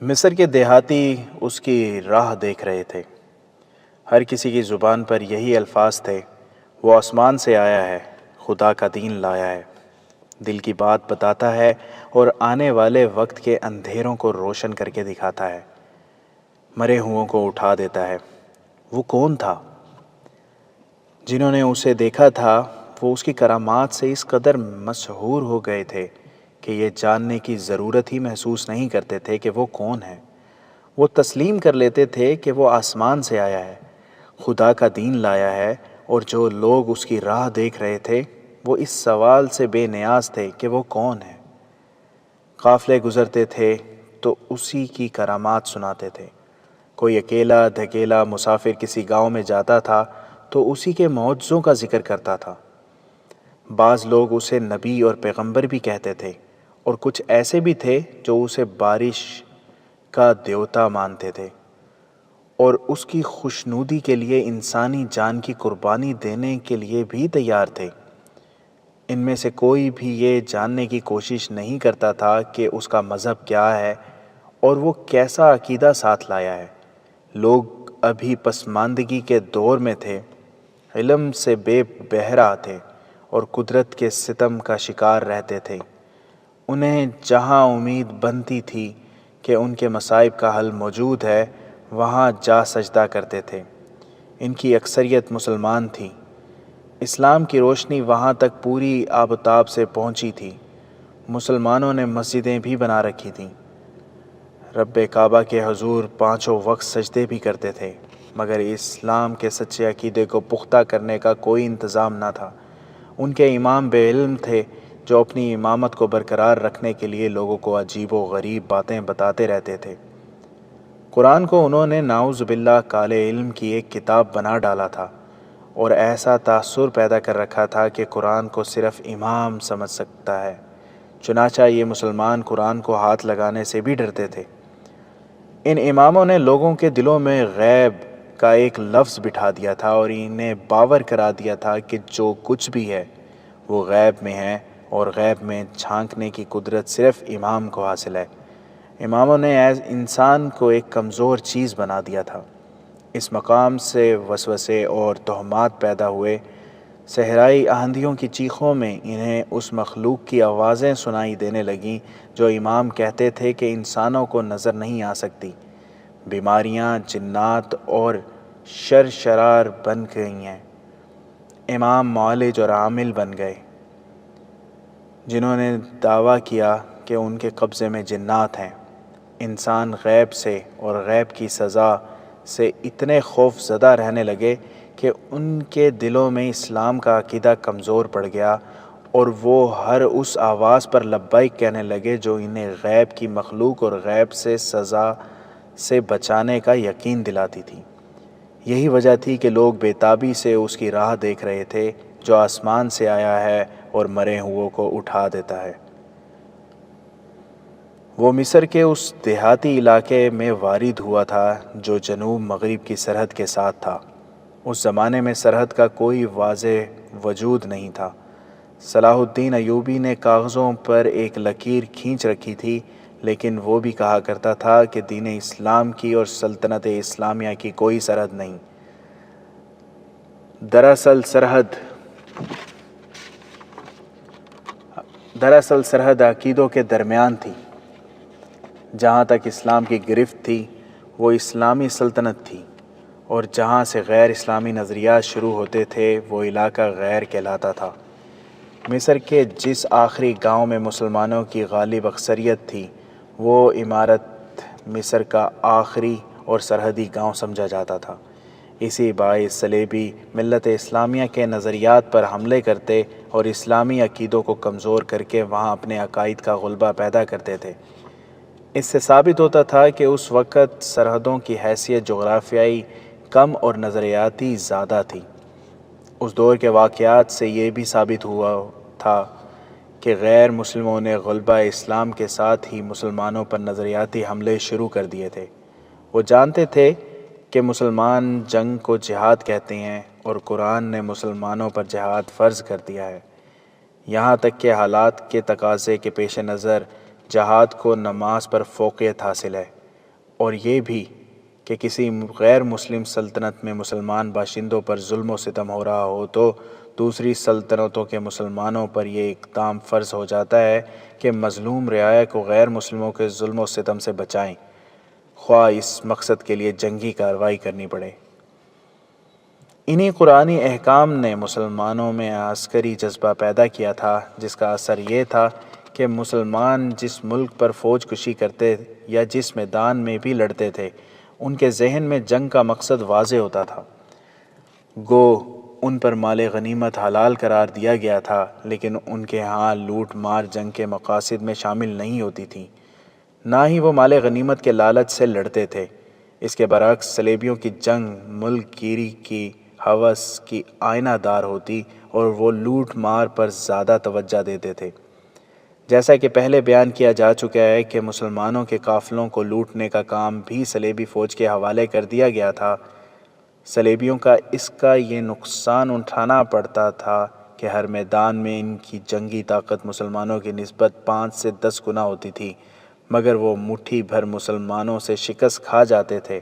مصر کے دیہاتی اس کی راہ دیکھ رہے تھے۔ ہر کسی کی زبان پر یہی الفاظ تھے، وہ آسمان سے آیا ہے، خدا کا دین لایا ہے، دل کی بات بتاتا ہے اور آنے والے وقت کے اندھیروں کو روشن کر کے دکھاتا ہے، مرے ہوں کو اٹھا دیتا ہے۔ وہ کون تھا؟ جنہوں نے اسے دیکھا تھا وہ اس کی کرامات سے اس قدر مسحور ہو گئے تھے کہ یہ جاننے کی ضرورت ہی محسوس نہیں کرتے تھے کہ وہ کون ہے۔ وہ تسلیم کر لیتے تھے کہ وہ آسمان سے آیا ہے، خدا کا دین لایا ہے، اور جو لوگ اس کی راہ دیکھ رہے تھے وہ اس سوال سے بے نیاز تھے کہ وہ کون ہے۔ قافلے گزرتے تھے تو اسی کی کرامات سناتے تھے۔ کوئی اکیلا دھکیلا مسافر کسی گاؤں میں جاتا تھا تو اسی کے معجزوں کا ذکر کرتا تھا۔ بعض لوگ اسے نبی اور پیغمبر بھی کہتے تھے، اور کچھ ایسے بھی تھے جو اسے بارش کا دیوتا مانتے تھے اور اس کی خوشنودی کے لیے انسانی جان کی قربانی دینے کے لیے بھی تیار تھے۔ ان میں سے کوئی بھی یہ جاننے کی کوشش نہیں کرتا تھا کہ اس کا مذہب کیا ہے اور وہ کیسا عقیدہ ساتھ لایا ہے۔ لوگ ابھی پسماندگی کے دور میں تھے، علم سے بے بہرا تھے اور قدرت کے ستم کا شکار رہتے تھے۔ انہیں جہاں امید بنتی تھی کہ ان کے مصائب کا حل موجود ہے، وہاں جا سجدہ کرتے تھے۔ ان کی اکثریت مسلمان تھی۔ اسلام کی روشنی وہاں تک پوری آب و تاب سے پہنچی تھی۔ مسلمانوں نے مسجدیں بھی بنا رکھی تھیں، رب کعبہ کے حضور پانچوں وقت سجدے بھی کرتے تھے، مگر اسلام کے سچے عقیدے کو پختہ کرنے کا کوئی انتظام نہ تھا۔ ان کے امام بے علم تھے جو اپنی امامت کو برقرار رکھنے کے لیے لوگوں کو عجیب و غریب باتیں بتاتے رہتے تھے۔ قرآن کو انہوں نے نعوذ باللہ کالے علم کی ایک کتاب بنا ڈالا تھا اور ایسا تاثر پیدا کر رکھا تھا کہ قرآن کو صرف امام سمجھ سکتا ہے۔ چنانچہ یہ مسلمان قرآن کو ہاتھ لگانے سے بھی ڈرتے تھے۔ ان اماموں نے لوگوں کے دلوں میں غیب کا ایک لفظ بٹھا دیا تھا اور انہیں باور کرا دیا تھا کہ جو کچھ بھی ہے وہ غیب میں ہے، اور غیب میں جھانکنے کی قدرت صرف امام کو حاصل ہے۔ اماموں نے انسان کو ایک کمزور چیز بنا دیا تھا۔ اس مقام سے وسوسے اور تہمات پیدا ہوئے۔ صحرائی آندھیوں کی چیخوں میں انہیں اس مخلوق کی آوازیں سنائی دینے لگیں جو امام کہتے تھے کہ انسانوں کو نظر نہیں آ سکتی۔ بیماریاں، جنات اور شرشرار بن گئی ہیں۔ امام معالج اور عامل بن گئے۔ جنہوں نے دعویٰ کیا کہ ان کے قبضے میں جنات ہیں، انسان غیب سے اور غیب کی سزا سے اتنے خوف زدہ رہنے لگے کہ ان کے دلوں میں اسلام کا عقیدہ کمزور پڑ گیا، اور وہ ہر اس آواز پر لبیک کہنے لگے جو انہیں غیب کی مخلوق اور غیب سے سزا سے بچانے کا یقین دلاتی تھی۔ یہی وجہ تھی کہ لوگ بے تابی سے اس کی راہ دیکھ رہے تھے جو آسمان سے آیا ہے اور مرے ہوئوں کو اٹھا دیتا ہے۔ وہ مصر کے اس دیہاتی علاقے میں وارد ہوا تھا جو جنوب مغرب کی سرحد کے ساتھ تھا۔ اس زمانے میں سرحد کا کوئی واضح وجود نہیں تھا۔ صلاح الدین ایوبی نے کاغذوں پر ایک لکیر کھینچ رکھی تھی، لیکن وہ بھی کہا کرتا تھا کہ دین اسلام کی اور سلطنت اسلامیہ کی کوئی سرحد نہیں۔ دراصل سرحد عقیدوں کے درمیان تھی۔ جہاں تک اسلام کی گرفت تھی وہ اسلامی سلطنت تھی، اور جہاں سے غیر اسلامی نظریات شروع ہوتے تھے وہ علاقہ غیر کہلاتا تھا۔ مصر کے جس آخری گاؤں میں مسلمانوں کی غالب اکثریت تھی وہ امارت مصر کا آخری اور سرحدی گاؤں سمجھا جاتا تھا۔ اسی باعث صلیبی ملت اسلامیہ کے نظریات پر حملے کرتے اور اسلامی عقیدوں کو کمزور کر کے وہاں اپنے عقائد کا غلبہ پیدا کرتے تھے۔ اس سے ثابت ہوتا تھا کہ اس وقت سرحدوں کی حیثیت جغرافیائی کم اور نظریاتی زیادہ تھی۔ اس دور کے واقعات سے یہ بھی ثابت ہوا تھا کہ غیر مسلموں نے غلبہ اسلام کے ساتھ ہی مسلمانوں پر نظریاتی حملے شروع کر دیے تھے۔ وہ جانتے تھے کہ مسلمان جنگ کو جہاد کہتے ہیں اور قرآن نے مسلمانوں پر جہاد فرض کر دیا ہے، یہاں تک کہ حالات کے تقاضے کے پیش نظر جہاد کو نماز پر فوقیت حاصل ہے۔ اور یہ بھی کہ کسی غیر مسلم سلطنت میں مسلمان باشندوں پر ظلم و ستم ہو رہا ہو تو دوسری سلطنتوں کے مسلمانوں پر یہ اقدام فرض ہو جاتا ہے کہ مظلوم رعایا کو غیر مسلموں کے ظلم و ستم سے بچائیں، خواہ اس مقصد کے لیے جنگی کارروائی کرنی پڑے۔ انہی قرآنی احکام نے مسلمانوں میں عسکری جذبہ پیدا کیا تھا، جس کا اثر یہ تھا کہ مسلمان جس ملک پر فوج کشی کرتے یا جس میدان میں بھی لڑتے تھے، ان کے ذہن میں جنگ کا مقصد واضح ہوتا تھا۔ گو ان پر مال غنیمت حلال قرار دیا گیا تھا، لیکن ان کے ہاں لوٹ مار جنگ کے مقاصد میں شامل نہیں ہوتی تھی، نہ ہی وہ مال غنیمت کے لالچ سے لڑتے تھے۔ اس کے برعکس صلیبیوں کی جنگ ملک گیری کی ہوس کی آئینہ دار ہوتی اور وہ لوٹ مار پر زیادہ توجہ دیتے تھے۔ جیسا کہ پہلے بیان کیا جا چکا ہے کہ مسلمانوں کے قافلوں کو لوٹنے کا کام بھی صلیبی فوج کے حوالے کر دیا گیا تھا۔ صلیبیوں کا یہ نقصان اٹھانا پڑتا تھا کہ ہر میدان میں ان کی جنگی طاقت مسلمانوں کی نسبت 5 سے 10 گنا ہوتی تھی، مگر وہ مٹھی بھر مسلمانوں سے شکست کھا جاتے تھے۔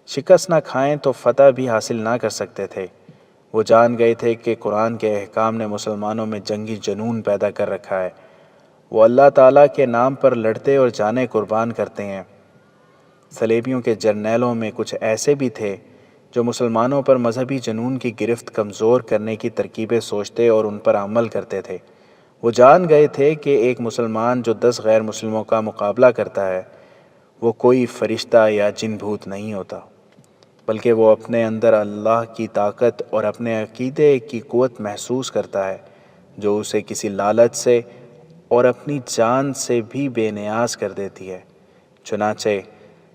شکست نہ کھائیں تو فتح بھی حاصل نہ کر سکتے تھے۔ وہ جان گئے تھے کہ قرآن کے احکام نے مسلمانوں میں جنگی جنون پیدا کر رکھا ہے۔ وہ اللہ تعالیٰ کے نام پر لڑتے اور جانیں قربان کرتے ہیں۔ صلیبیوں کے جرنیلوں میں کچھ ایسے بھی تھے جو مسلمانوں پر مذہبی جنون کی گرفت کمزور کرنے کی ترکیبیں سوچتے اور ان پر عمل کرتے تھے۔ وہ جان گئے تھے کہ ایک مسلمان جو 10 غیر مسلموں کا مقابلہ کرتا ہے، وہ کوئی فرشتہ یا جن بھوت نہیں ہوتا، بلکہ وہ اپنے اندر اللہ کی طاقت اور اپنے عقیدے کی قوت محسوس کرتا ہے، جو اسے کسی لالچ سے اور اپنی جان سے بھی بے نیاز کر دیتی ہے۔ چنانچہ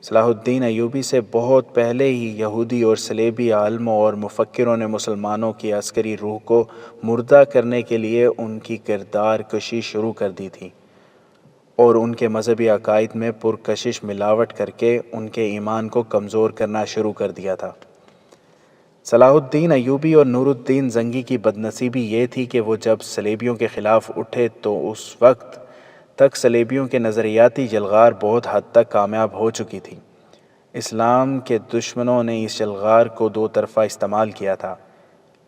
صلاح الدین ایوبی سے بہت پہلے ہی یہودی اور صلیبی عالموں اور مفکروں نے مسلمانوں کی عسکری روح کو مردہ کرنے کے لیے ان کی کردار کشی شروع کر دی تھی اور ان کے مذہبی عقائد میں پرکشش ملاوٹ کر کے ان کے ایمان کو کمزور کرنا شروع کر دیا تھا۔ صلاح الدین ایوبی اور نور الدین زنگی کی بدنصیبی یہ تھی کہ وہ جب صلیبیوں کے خلاف اٹھے تو اس وقت تک صلیبیوں کے نظریاتی یلغار بہت حد تک کامیاب ہو چکی تھی۔ اسلام کے دشمنوں نے اس یلغار کو 2 طرفہ استعمال کیا تھا۔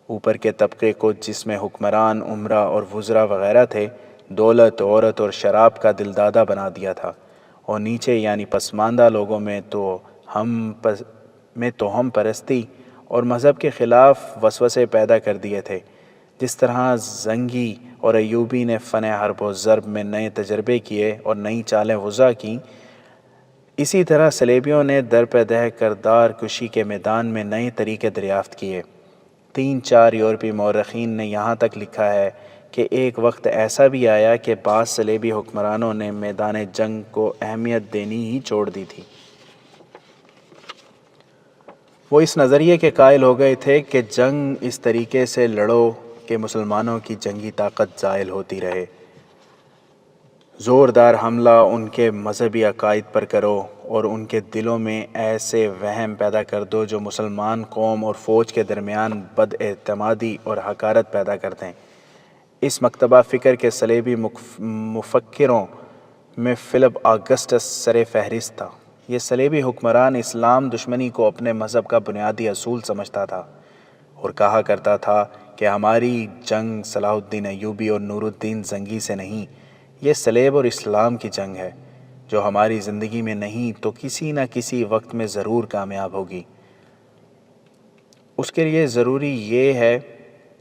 اوپر کے طبقے کو، جس میں حکمران، امراء اور وزراء وغیرہ تھے، دولت، عورت اور شراب کا دلدادہ بنا دیا تھا، اور نیچے یعنی پسماندہ لوگوں میں توہم پرستی اور مذہب کے خلاف وسوسے پیدا کر دیے تھے۔ جس طرح زنگی اور ایوبی نے فن حرب و ضرب میں نئے تجربے کیے اور نئی چالیں وضع کیں، اسی طرح صلیبیوں نے درپے کردار کشی کے میدان میں نئے طریقے دریافت کیے۔ 3-4 یورپی مورخین نے یہاں تک لکھا ہے کہ ایک وقت ایسا بھی آیا کہ بعض صلیبی حکمرانوں نے میدان جنگ کو اہمیت دینی ہی چھوڑ دی تھی۔ وہ اس نظریے کے قائل ہو گئے تھے کہ جنگ اس طریقے سے لڑو کہ مسلمانوں کی جنگی طاقت زائل ہوتی رہے۔ زوردار حملہ ان کے مذہبی عقائد پر کرو اور ان کے دلوں میں ایسے وہم پیدا کر دو جو مسلمان قوم اور فوج کے درمیان بد اعتمادی اور حقارت پیدا کر دیں۔ اس مکتبہ فکر کے صلیبی مفکروں میں فلپ آگسٹس سر فہرست تھا۔ یہ صلیبی حکمران اسلام دشمنی کو اپنے مذہب کا بنیادی اصول سمجھتا تھا اور کہا کرتا تھا کہ ہماری جنگ صلاح الدین ایوبی اور نور الدین زنگی سے نہیں، یہ صلیب اور اسلام کی جنگ ہے، جو ہماری زندگی میں نہیں تو کسی نہ کسی وقت میں ضرور کامیاب ہوگی۔ اس کے لیے ضروری یہ ہے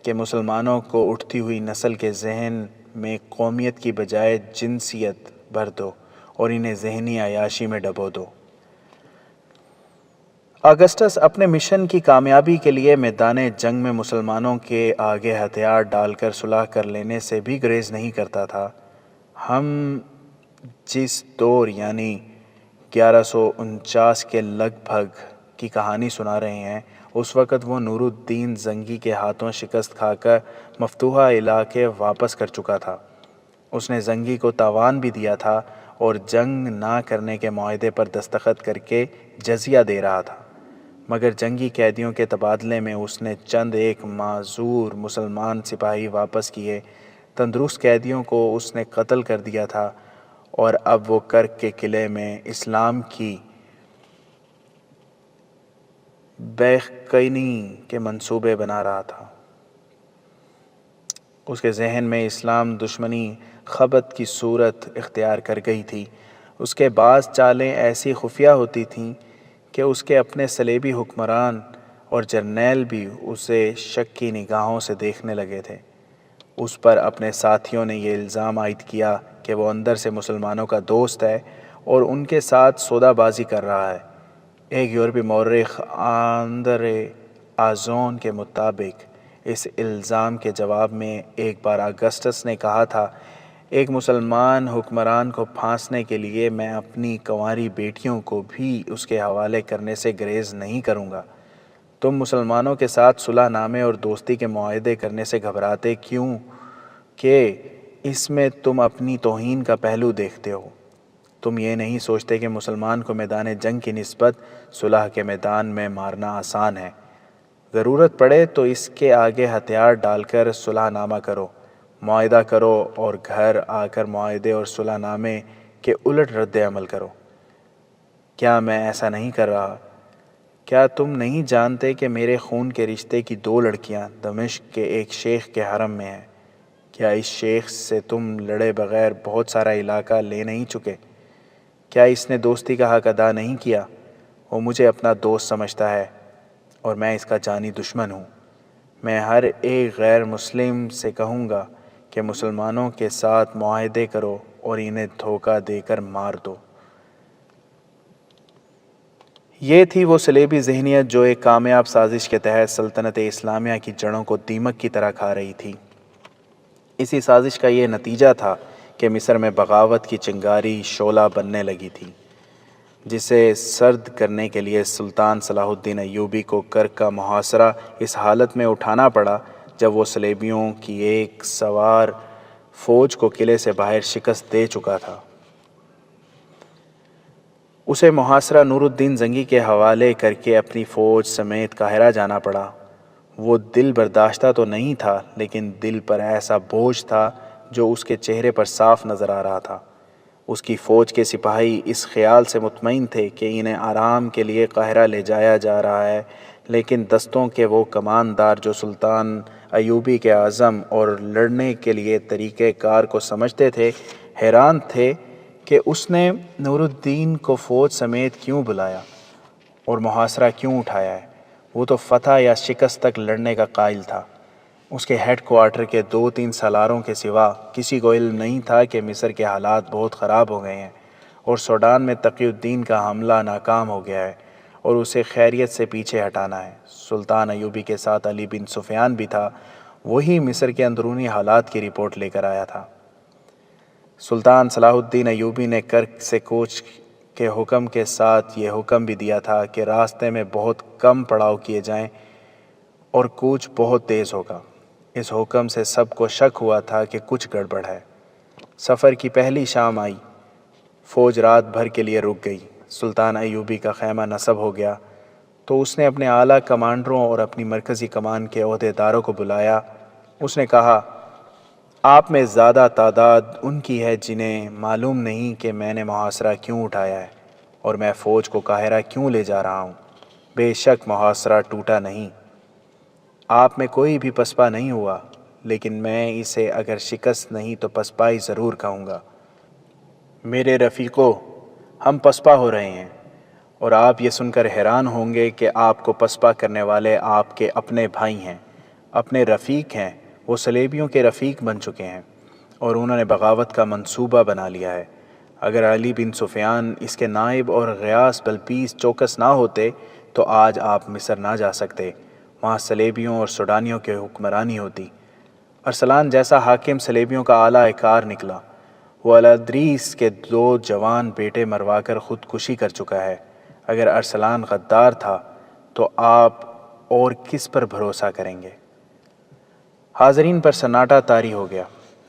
کہ مسلمانوں کو اٹھتی ہوئی نسل کے ذہن میں قومیت کی بجائے جنسیت بھر دو اور انہیں ذہنی عیاشی میں ڈبو دو۔ آگسٹس اپنے مشن کی کامیابی کے لیے میدان جنگ میں مسلمانوں کے آگے ہتھیار ڈال کر صلح کر لینے سے بھی گریز نہیں کرتا تھا۔ ہم جس دور یعنی 1149 کے لگ بھگ کی کہانی سنا رہے ہیں، اس وقت وہ نور الدین زنگی کے ہاتھوں شکست کھا کر مفتوحہ علاقے واپس کر چکا تھا۔ اس نے زنگی کو تاوان بھی دیا تھا اور جنگ نہ کرنے کے معاہدے پر دستخط کر کے جزیہ دے رہا تھا، مگر جنگی قیدیوں کے تبادلے میں اس نے چند ایک معذور مسلمان سپاہی واپس کیے۔ تندرست قیدیوں کو اس نے قتل کر دیا تھا اور اب وہ کرک کے قلعے میں اسلام کی بیقینی کے منصوبے بنا رہا تھا۔ اس کے ذہن میں اسلام دشمنی خبت کی صورت اختیار کر گئی تھی۔ اس کے بعض چالیں ایسی خفیہ ہوتی تھیں کہ اس کے اپنے صلیبی حکمران اور جرنیل بھی اسے شک کی نگاہوں سے دیکھنے لگے تھے۔ اس پر اپنے ساتھیوں نے یہ الزام عائد کیا کہ وہ اندر سے مسلمانوں کا دوست ہے اور ان کے ساتھ سودا بازی کر رہا ہے۔ ایک یورپی مورخ آندرے آزون کے مطابق اس الزام کے جواب میں ایک بار اگسٹس نے کہا تھا، ایک مسلمان حکمران کو پھانسنے کے لیے میں اپنی کنواری بیٹیوں کو بھی اس کے حوالے کرنے سے گریز نہیں کروں گا۔ تم مسلمانوں کے ساتھ صلح نامے اور دوستی کے معاہدے کرنے سے گھبراتے کیوں کہ اس میں تم اپنی توہین کا پہلو دیکھتے ہو؟ تم یہ نہیں سوچتے کہ مسلمان کو میدان جنگ کی نسبت صلح کے میدان میں مارنا آسان ہے؟ ضرورت پڑے تو اس کے آگے ہتھیار ڈال کر صلح نامہ کرو، معاہدہ کرو اور گھر آ کر معاہدے اور صلح نامے کے الٹ رد عمل کرو۔ کیا میں ایسا نہیں کر رہا؟ کیا تم نہیں جانتے کہ میرے خون کے رشتے کی 2 لڑکیاں دمشق کے ایک شیخ کے حرم میں ہیں؟ کیا اس شیخ سے تم لڑے بغیر بہت سارا علاقہ لے نہیں چکے؟ کیا اس نے دوستی کا حق ادا نہیں کیا؟ وہ مجھے اپنا دوست سمجھتا ہے اور میں اس کا جانی دشمن ہوں۔ میں ہر ایک غیر مسلم سے کہوں گا کہ مسلمانوں کے ساتھ معاہدے کرو اور انہیں دھوکہ دے کر مار دو۔ یہ تھی وہ صلیبی ذہنیت جو ایک کامیاب سازش کے تحت سلطنت اسلامیہ کی جڑوں کو دیمک کی طرح کھا رہی تھی۔ اسی سازش کا یہ نتیجہ تھا کہ مصر میں بغاوت کی چنگاری شعلہ بننے لگی تھی، جسے سرد کرنے کے لیے سلطان صلاح الدین ایوبی کو کرک کا محاصرہ اس حالت میں اٹھانا پڑا جب وہ صلیبیوں کی ایک سوار فوج کو قلعے سے باہر شکست دے چکا تھا۔ اسے محاصرہ نور الدین زنگی کے حوالے کر کے اپنی فوج سمیت قاہرہ جانا پڑا۔ وہ دل برداشتہ تو نہیں تھا، لیکن دل پر ایسا بوجھ تھا جو اس کے چہرے پر صاف نظر آ رہا تھا۔ اس کی فوج کے سپاہی اس خیال سے مطمئن تھے کہ انہیں آرام کے لیے قاہرہ لے جایا جا رہا ہے، لیکن دستوں کے وہ کماندار جو سلطان ایوبی کے عزم اور لڑنے کے لیے طریقہ کار کو سمجھتے تھے، حیران تھے کہ اس نے نور الدین کو فوج سمیت کیوں بلایا اور محاصرہ کیوں اٹھایا ہے۔ وہ تو فتح یا شکست تک لڑنے کا قائل تھا۔ اس کے ہیڈ کوارٹر کے 2-3 سالاروں کے سوا کسی کو علم نہیں تھا کہ مصر کے حالات بہت خراب ہو گئے ہیں اور سوڈان میں تقی الدین کا حملہ ناکام ہو گیا ہے اور اسے خیریت سے پیچھے ہٹانا ہے۔ سلطان ایوبی کے ساتھ علی بن سفیان بھی تھا، وہی مصر کے اندرونی حالات کی رپورٹ لے کر آیا تھا۔ سلطان صلاح الدین ایوبی نے کرک سے کوچ کے حکم کے ساتھ یہ حکم بھی دیا تھا کہ راستے میں بہت کم پڑاؤ کیے جائیں اور کوچ بہت تیز ہوگا۔ اس حکم سے سب کو شک ہوا تھا کہ کچھ گڑبڑ ہے۔ سفر کی پہلی شام آئی، فوج رات بھر کے لیے رک گئی۔ سلطان ایوبی کا خیمہ نصب ہو گیا تو اس نے اپنے اعلیٰ کمانڈروں اور اپنی مرکزی کمان کے عہدیداروں کو بلایا۔ اس نے کہا، آپ میں زیادہ تعداد ان کی ہے جنہیں معلوم نہیں کہ میں نے محاصرہ کیوں اٹھایا ہے اور میں فوج کو قاہرہ کیوں لے جا رہا ہوں۔ بے شک محاصرہ ٹوٹا نہیں، آپ میں کوئی بھی پسپا نہیں ہوا، لیکن میں اسے اگر شکست نہیں تو پسپائی ضرور کہوں گا۔ میرے رفیقو، ہم پسپا ہو رہے ہیں اور آپ یہ سن کر حیران ہوں گے کہ آپ کو پسپا کرنے والے آپ کے اپنے بھائی ہیں، اپنے رفیق ہیں۔ وہ صلیبیوں کے رفیق بن چکے ہیں اور انہوں نے بغاوت کا منصوبہ بنا لیا ہے۔ اگر علی بن سفیان اس کے نائب اور غیاث بلقیس چوکس نہ ہوتے تو آج آپ مصر نہ جا سکتے، وہاں صلیبیوں اور سوڈانیوں کی حکمرانی ہوتی۔ ارسلان جیسا حاکم صلیبیوں کا اعلیٰ کار نکلا۔ وہ الادریس کے 2 جوان بیٹے مروا کر خودکشی کر چکا ہے۔ اگر ارسلان غدار تھا تو آپ اور کس پر بھروسہ کریں گے؟ حاضرین پر سناٹا طاری ہو گیا۔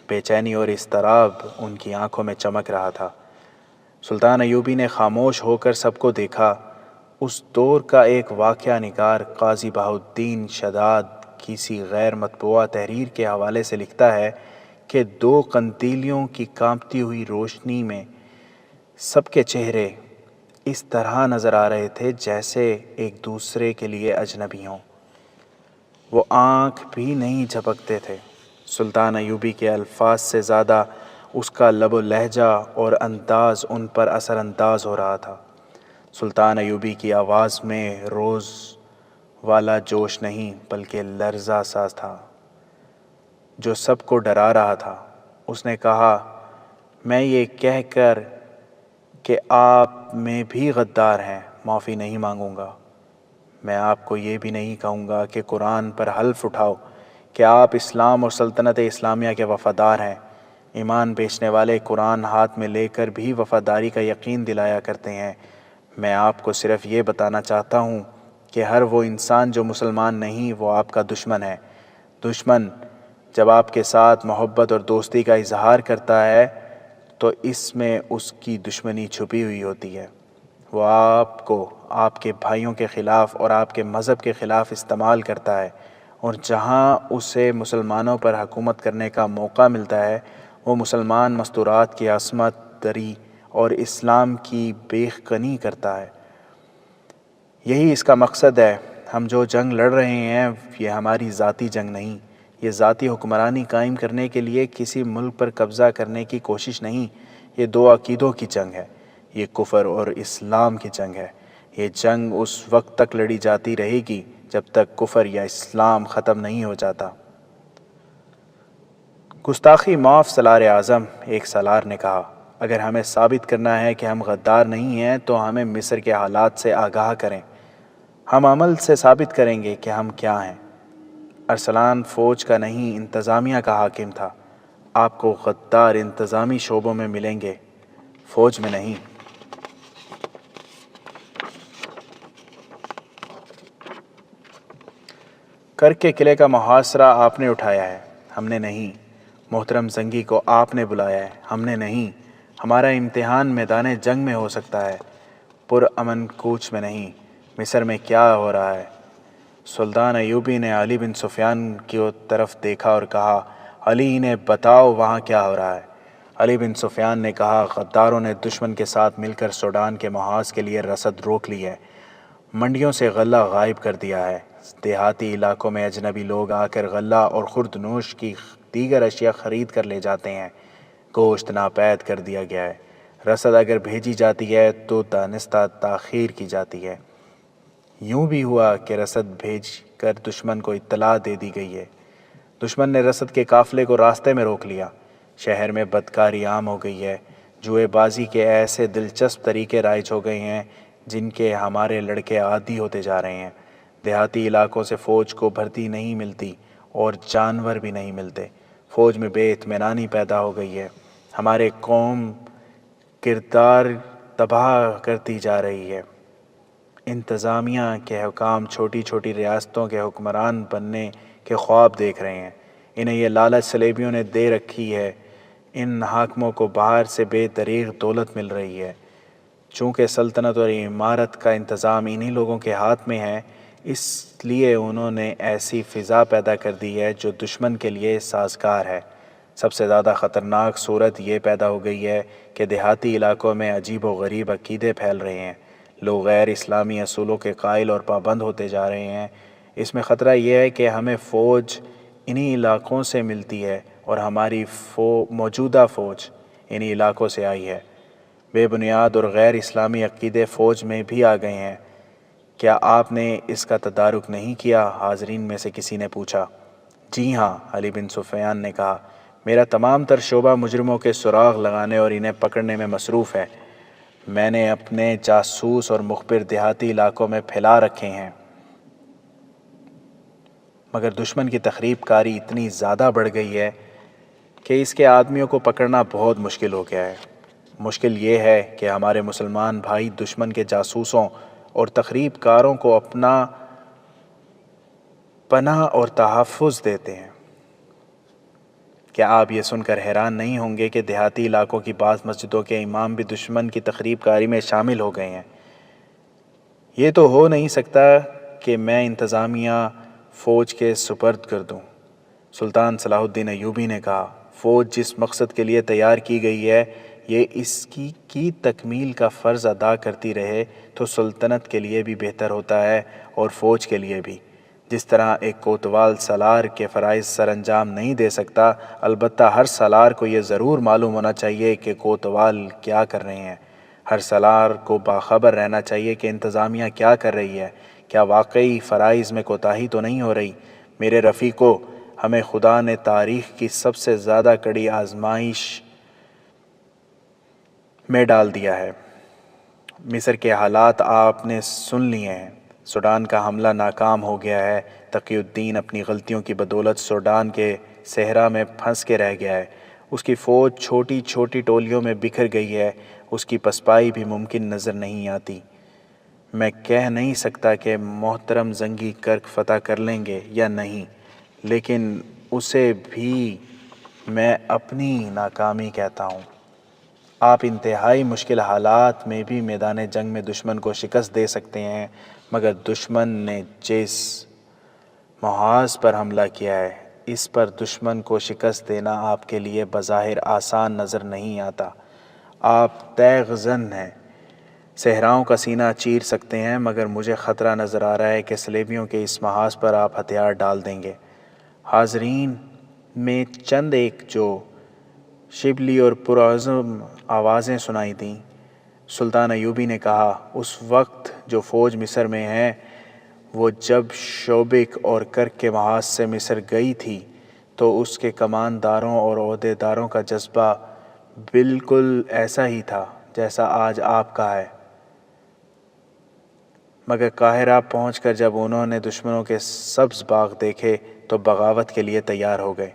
بے چینی اور اضطراب ان کی آنکھوں میں چمک رہا تھا۔ سلطان ایوبی نے خاموش ہو کر سب کو دیکھا۔ اس دور کا ایک واقعہ نگار قاضی بہاؤالدین شداد کسی غیر مطبوعہ تحریر کے حوالے سے لکھتا ہے کہ 2 قندیلیوں کی کانپتی ہوئی روشنی میں سب کے چہرے اس طرح نظر آ رہے تھے جیسے ایک دوسرے کے لیے اجنبی ہوں۔ وہ آنکھ بھی نہیں جھپکتے تھے۔ سلطان ایوبی کے الفاظ سے زیادہ اس کا لب و لہجہ اور انداز ان پر اثر انداز ہو رہا تھا۔ سلطان ایوبی کی آواز میں روز والا جوش نہیں بلکہ لرزہ سا تھا جو سب کو ڈرا رہا تھا۔ اس نے کہا، میں یہ کہہ کر کہ آپ میں بھی غدار ہیں معافی نہیں مانگوں گا۔ میں آپ کو یہ بھی نہیں کہوں گا کہ قرآن پر حلف اٹھاؤ کہ آپ اسلام اور سلطنت اسلامیہ کے وفادار ہیں۔ ایمان بیچنے والے قرآن ہاتھ میں لے کر بھی وفاداری کا یقین دلایا کرتے ہیں۔ میں آپ کو صرف یہ بتانا چاہتا ہوں کہ ہر وہ انسان جو مسلمان نہیں وہ آپ کا دشمن ہے۔ دشمن جب آپ کے ساتھ محبت اور دوستی کا اظہار کرتا ہے تو اس میں اس کی دشمنی چھپی ہوئی ہوتی ہے۔ وہ آپ کو آپ کے بھائیوں کے خلاف اور آپ کے مذہب کے خلاف استعمال کرتا ہے، اور جہاں اسے مسلمانوں پر حکومت کرنے کا موقع ملتا ہے وہ مسلمان مستورات کی عصمت دری اور اسلام کی بیخ کنی کرتا ہے۔ یہی اس کا مقصد ہے۔ ہم جو جنگ لڑ رہے ہیں یہ ہماری ذاتی جنگ نہیں، یہ ذاتی حکمرانی قائم کرنے کے لیے کسی ملک پر قبضہ کرنے کی کوشش نہیں، یہ دو عقیدوں کی جنگ ہے، یہ کفر اور اسلام کی جنگ ہے۔ یہ جنگ اس وقت تک لڑی جاتی رہے گی جب تک کفر یا اسلام ختم نہیں ہو جاتا۔ گستاخی معاف سالار اعظم، ایک سالار نے کہا، اگر ہمیں ثابت کرنا ہے کہ ہم غدار نہیں ہیں تو ہمیں مصر کے حالات سے آگاہ کریں، ہم عمل سے ثابت کریں گے کہ ہم کیا ہیں۔ ارسلان فوج کا نہیں انتظامیہ کا حاکم تھا۔ آپ کو غدار انتظامی شعبوں میں ملیں گے، فوج میں نہیں۔ کر کے قلعے کا محاصرہ آپ نے اٹھایا ہے، ہم نے نہیں۔ محترم زنگی کو آپ نے بلایا ہے، ہم نے نہیں۔ ہمارا امتحان میدان جنگ میں ہو سکتا ہے، پرامن کوچ میں نہیں۔ مصر میں کیا ہو رہا ہے؟ سلطان ایوبی نے علی بن سفیان کی طرف دیکھا اور کہا، علی انہیں بتاؤ وہاں کیا ہو رہا ہے۔ علی بن سفیان نے کہا، غداروں نے دشمن کے ساتھ مل کر سوڈان کے محاذ کے لیے رسد روک لی ہے، منڈیوں سے غلہ غائب کر دیا ہے۔ دیہاتی علاقوں میں اجنبی لوگ آ کر غلہ اور خرد نوش کی دیگر اشیاء خرید کر لے جاتے ہیں۔ گوشت ناپید کر دیا گیا ہے۔ رسد اگر بھیجی جاتی ہے تو دانستہ تاخیر کی جاتی ہے۔ یوں بھی ہوا کہ رسد بھیج کر دشمن کو اطلاع دے دی گئی ہے۔ دشمن نے رسد کے قافلے کو راستے میں روک لیا۔ شہر میں بدکاری عام ہو گئی ہے۔ جوئے بازی کے ایسے دلچسپ طریقے رائج ہو گئے ہیں جن کے ہمارے لڑکے عادی ہوتے جا رہے ہیں۔ دیہاتی علاقوں سے فوج کو بھرتی نہیں ملتی اور جانور بھی نہیں ملتے۔ فوج میں بے اطمینانی پیدا ہو گئی ہے۔ ہمارے قوم کردار تباہ کرتی جا رہی ہے۔ انتظامیہ کے حکام چھوٹی چھوٹی ریاستوں کے حکمران بننے کے خواب دیکھ رہے ہیں۔ انہیں یہ لالچ صلیبیوں نے دے رکھی ہے۔ ان حاکموں کو باہر سے بے دریغ دولت مل رہی ہے۔ چونکہ سلطنت اور امارت کا انتظام انہی لوگوں کے ہاتھ میں ہے، اس لیے انہوں نے ایسی فضا پیدا کر دی ہے جو دشمن کے لیے سازگار ہے۔ سب سے زیادہ خطرناک صورت یہ پیدا ہو گئی ہے کہ دیہاتی علاقوں میں عجیب و غریب عقیدے پھیل رہے ہیں۔ لوگ غیر اسلامی اصولوں کے قائل اور پابند ہوتے جا رہے ہیں۔ اس میں خطرہ یہ ہے کہ ہمیں فوج انہی علاقوں سے ملتی ہے اور ہماری موجودہ فوج انہی علاقوں سے آئی ہے۔ بے بنیاد اور غیر اسلامی عقیدے فوج میں بھی آ گئے ہیں۔ کیا آپ نے اس کا تدارک نہیں کیا؟ حاضرین میں سے کسی نے پوچھا۔ جی ہاں، علی بن سفیان نے کہا، میرا تمام تر شعبہ مجرموں کے سراغ لگانے اور انہیں پکڑنے میں مصروف ہے۔ میں نے اپنے جاسوس اور مخبر دیہاتی علاقوں میں پھیلا رکھے ہیں، مگر دشمن کی تخریب کاری اتنی زیادہ بڑھ گئی ہے کہ اس کے آدمیوں کو پکڑنا بہت مشکل ہو گیا ہے۔ مشکل یہ ہے کہ ہمارے مسلمان بھائی دشمن کے جاسوسوں اور تخریب کاروں کو اپنا پناہ اور تحفظ دیتے ہیں۔ کیا آپ یہ سن کر حیران نہیں ہوں گے کہ دیہاتی علاقوں کی بعض مسجدوں کے امام بھی دشمن کی تخریب کاری میں شامل ہو گئے ہیں؟ یہ تو ہو نہیں سکتا کہ میں انتظامیہ فوج کے سپرد کر دوں۔ سلطان صلاح الدین ایوبی نے کہا، فوج جس مقصد کے لیے تیار کی گئی ہے یہ اس کی تکمیل کا فرض ادا کرتی رہے تو سلطنت کے لیے بھی بہتر ہوتا ہے اور فوج کے لیے بھی۔ جس طرح ایک کوتوال سالار کے فرائض سر انجام نہیں دے سکتا، البتہ ہر سالار کو یہ ضرور معلوم ہونا چاہیے کہ کوتوال کیا کر رہے ہیں۔ ہر سالار کو باخبر رہنا چاہیے کہ انتظامیہ کیا کر رہی ہے، کیا واقعی فرائض میں کوتاہی تو نہیں ہو رہی۔ میرے رفیقو، ہمیں خدا نے تاریخ کی سب سے زیادہ کڑی آزمائش میں ڈال دیا ہے۔ مصر کے حالات آپ نے سن لیے ہیں۔ سوڈان کا حملہ ناکام ہو گیا ہے۔ تقی الدین اپنی غلطیوں کی بدولت سوڈان کے صحرا میں پھنس کے رہ گیا ہے۔ اس کی فوج چھوٹی چھوٹی ٹولیوں میں بکھر گئی ہے، اس کی پسپائی بھی ممکن نظر نہیں آتی۔ میں کہہ نہیں سکتا کہ محترم زنگی کرک فتح کر لیں گے یا نہیں، لیکن اسے بھی میں اپنی ناکامی کہتا ہوں۔ آپ انتہائی مشکل حالات میں بھی میدان جنگ میں دشمن کو شکست دے سکتے ہیں، مگر دشمن نے جس محاذ پر حملہ کیا ہے، اس پر دشمن کو شکست دینا آپ کے لیے بظاہر آسان نظر نہیں آتا۔ آپ تیغ زن ہیں، صحراؤں کا سینہ چیر سکتے ہیں، مگر مجھے خطرہ نظر آ رہا ہے کہ صلیبیوں کے اس محاذ پر آپ ہتھیار ڈال دیں گے۔ حاضرین میں چند ایک جو شبلی اور پرعزم آوازیں سنائی دیں۔ سلطان ایوبی نے کہا، اس وقت جو فوج مصر میں ہے، وہ جب شوبک اور کرک کے محاذ سے مصر گئی تھی تو اس کے کمانداروں اور عہدیداروں کا جذبہ بالکل ایسا ہی تھا جیسا آج آپ کا ہے، مگر قاہرہ پہنچ کر جب انہوں نے دشمنوں کے سبز باغ دیکھے تو بغاوت کے لیے تیار ہو گئے۔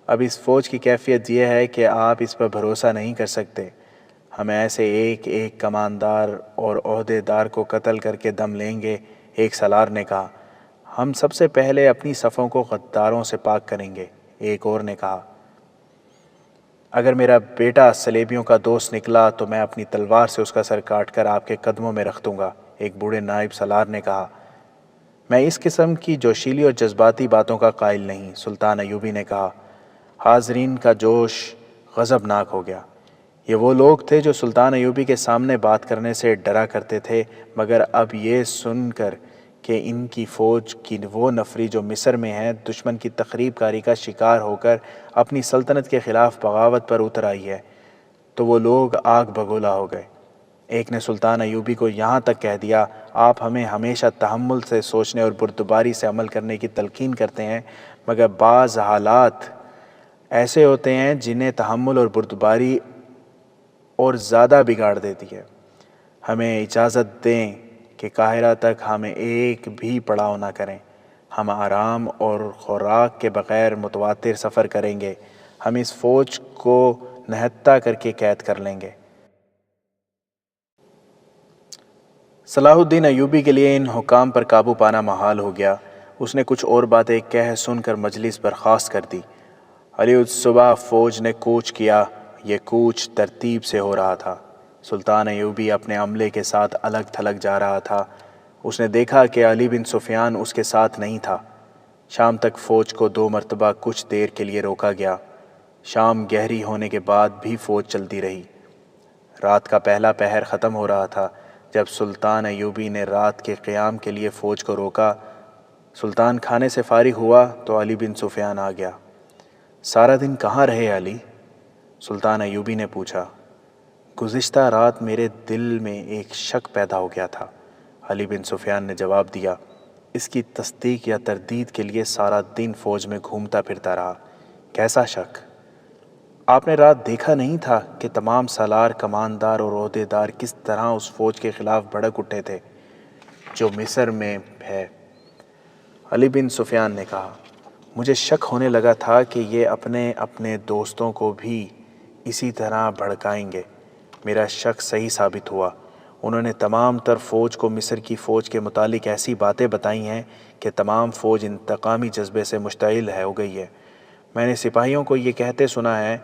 اب اس فوج کی کیفیت یہ ہے کہ آپ اس پر بھروسہ نہیں کر سکتے۔ ہم ایسے ایک ایک کماندار اور عہدیدار کو قتل کر کے دم لیں گے، ایک سالار نے کہا۔ ہم سب سے پہلے اپنی صفوں کو غداروں سے پاک کریں گے، ایک اور نے کہا۔ اگر میرا بیٹا صلیبیوں کا دوست نکلا تو میں اپنی تلوار سے اس کا سر کاٹ کر آپ کے قدموں میں رکھ دوں گا، ایک بوڑھے نائب سالار نے کہا۔ میں اس قسم کی جوشیلی اور جذباتی باتوں کا قائل نہیں، سلطان ایوبی نے کہا۔ حاضرین کا جوش غضبناک ہو گیا۔ یہ وہ لوگ تھے جو سلطان ایوبی کے سامنے بات کرنے سے ڈرا کرتے تھے، مگر اب یہ سن کر کہ ان کی فوج کی وہ نفری جو مصر میں ہے دشمن کی تخریب کاری کا شکار ہو کر اپنی سلطنت کے خلاف بغاوت پر اتر آئی ہے، تو وہ لوگ آگ بگولا ہو گئے۔ ایک نے سلطان ایوبی کو یہاں تک کہہ دیا، آپ ہمیں ہمیشہ تحمل سے سوچنے اور بردباری سے عمل کرنے کی تلقین کرتے ہیں، مگر بعض حالات ایسے ہوتے ہیں جنہیں تحمل اور بردباری اور زیادہ بگاڑ دیتی ہے۔ ہمیں اجازت دیں کہ قاہرہ تک ہمیں ایک بھی پڑاؤ نہ کریں۔ ہم آرام اور خوراک کے بغیر متواتر سفر کریں گے۔ ہم اس فوج کو نہتہ کر کے قید کر لیں گے۔ صلاح الدین ایوبی کے لیے ان حکام پر قابو پانا محال ہو گیا۔ اس نے کچھ اور باتیں کہہ سن کر مجلس برخاست کر دی۔ علی الصبح فوج نے کوچ کیا۔ یہ کوچ ترتیب سے ہو رہا تھا۔ سلطان ایوبی اپنے عملے کے ساتھ الگ تھلگ جا رہا تھا۔ اس نے دیکھا کہ علی بن سفیان اس کے ساتھ نہیں تھا۔ شام تک فوج کو 2 مرتبہ کچھ دیر کے لیے روکا گیا۔ شام گہری ہونے کے بعد بھی فوج چلتی رہی۔ رات کا پہلا پہر ختم ہو رہا تھا جب سلطان ایوبی نے رات کے قیام کے لیے فوج کو روکا۔ سلطان کھانے سے فارغ ہوا تو علی بن سفیان آ گیا۔ سارا دن کہاں رہے علی؟ سلطان ایوبی نے پوچھا۔ گزشتہ رات میرے دل میں ایک شک پیدا ہو گیا تھا، علی بن سفیان نے جواب دیا۔ اس کی تصدیق یا تردید کے لیے سارا دن فوج میں گھومتا پھرتا رہا۔ کیسا شک؟ آپ نے رات دیکھا نہیں تھا کہ تمام سالار، کماندار اور عہدیدار کس طرح اس فوج کے خلاف بھڑک اٹھے تھے جو مصر میں ہے؟ علی بن سفیان نے کہا، مجھے شک ہونے لگا تھا کہ یہ اپنے دوستوں کو بھی اسی طرح بھڑکائیں گے۔ میرا شک صحیح ثابت ہوا۔ انہوں نے تمام تر فوج کو مصر کی فوج کے متعلق ایسی باتیں بتائی ہیں کہ تمام فوج انتقامی جذبے سے مشتعل ہو گئی ہے۔ میں نے سپاہیوں کو یہ کہتے سنا ہے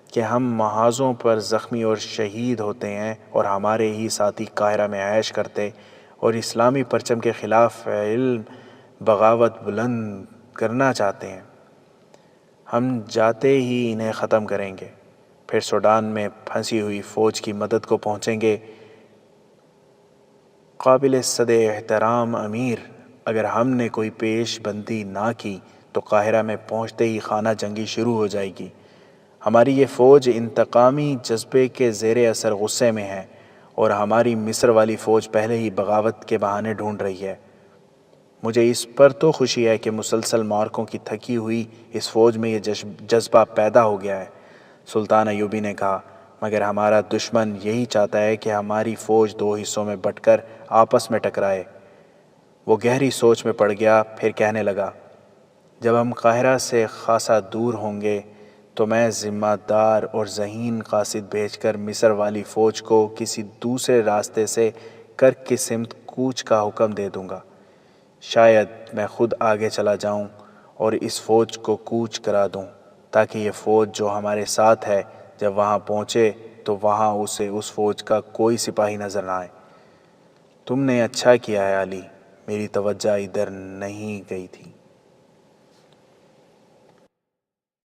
کہ ہم محاذوں پر زخمی اور شہید ہوتے ہیں اور ہمارے ہی ساتھی قاہرہ میں عیش کرتے اور اسلامی پرچم کے خلاف علم بغاوت بلند کرنا چاہتے ہیں۔ ہم جاتے ہی انہیں ختم کریں گے، پھر سوڈان میں پھنسی ہوئی فوج کی مدد کو پہنچیں گے۔ قابل صد احترام امیر، اگر ہم نے کوئی پیش بندی نہ کی تو قاہرہ میں پہنچتے ہی خانہ جنگی شروع ہو جائے گی۔ ہماری یہ فوج انتقامی جذبے کے زیر اثر غصے میں ہے اور ہماری مصر والی فوج پہلے ہی بغاوت کے بہانے ڈھونڈ رہی ہے۔ مجھے اس پر تو خوشی ہے کہ مسلسل مارکوں کی تھکی ہوئی اس فوج میں یہ جذبہ پیدا ہو گیا ہے۔ سلطان ایوبی نے کہا، مگر ہمارا دشمن یہی چاہتا ہے کہ ہماری فوج دو حصوں میں بٹ کر آپس میں ٹکرائے۔ وہ گہری سوچ میں پڑ گیا، پھر کہنے لگا، جب ہم قاہرہ سے خاصا دور ہوں گے تو میں ذمہ دار اور ذہین قاصد بھیج کر مصر والی فوج کو کسی دوسرے راستے سے کرک کی سمت کوچ کا حکم دے دوں گا۔ شاید میں خود آگے چلا جاؤں اور اس فوج کو کوچ کرا دوں، تاکہ یہ فوج جو ہمارے ساتھ ہے جب وہاں پہنچے تو وہاں اسے اس فوج کا کوئی سپاہی نظر نہ آئے۔ تم نے اچھا کیا ہے علی، میری توجہ ادھر نہیں گئی تھی۔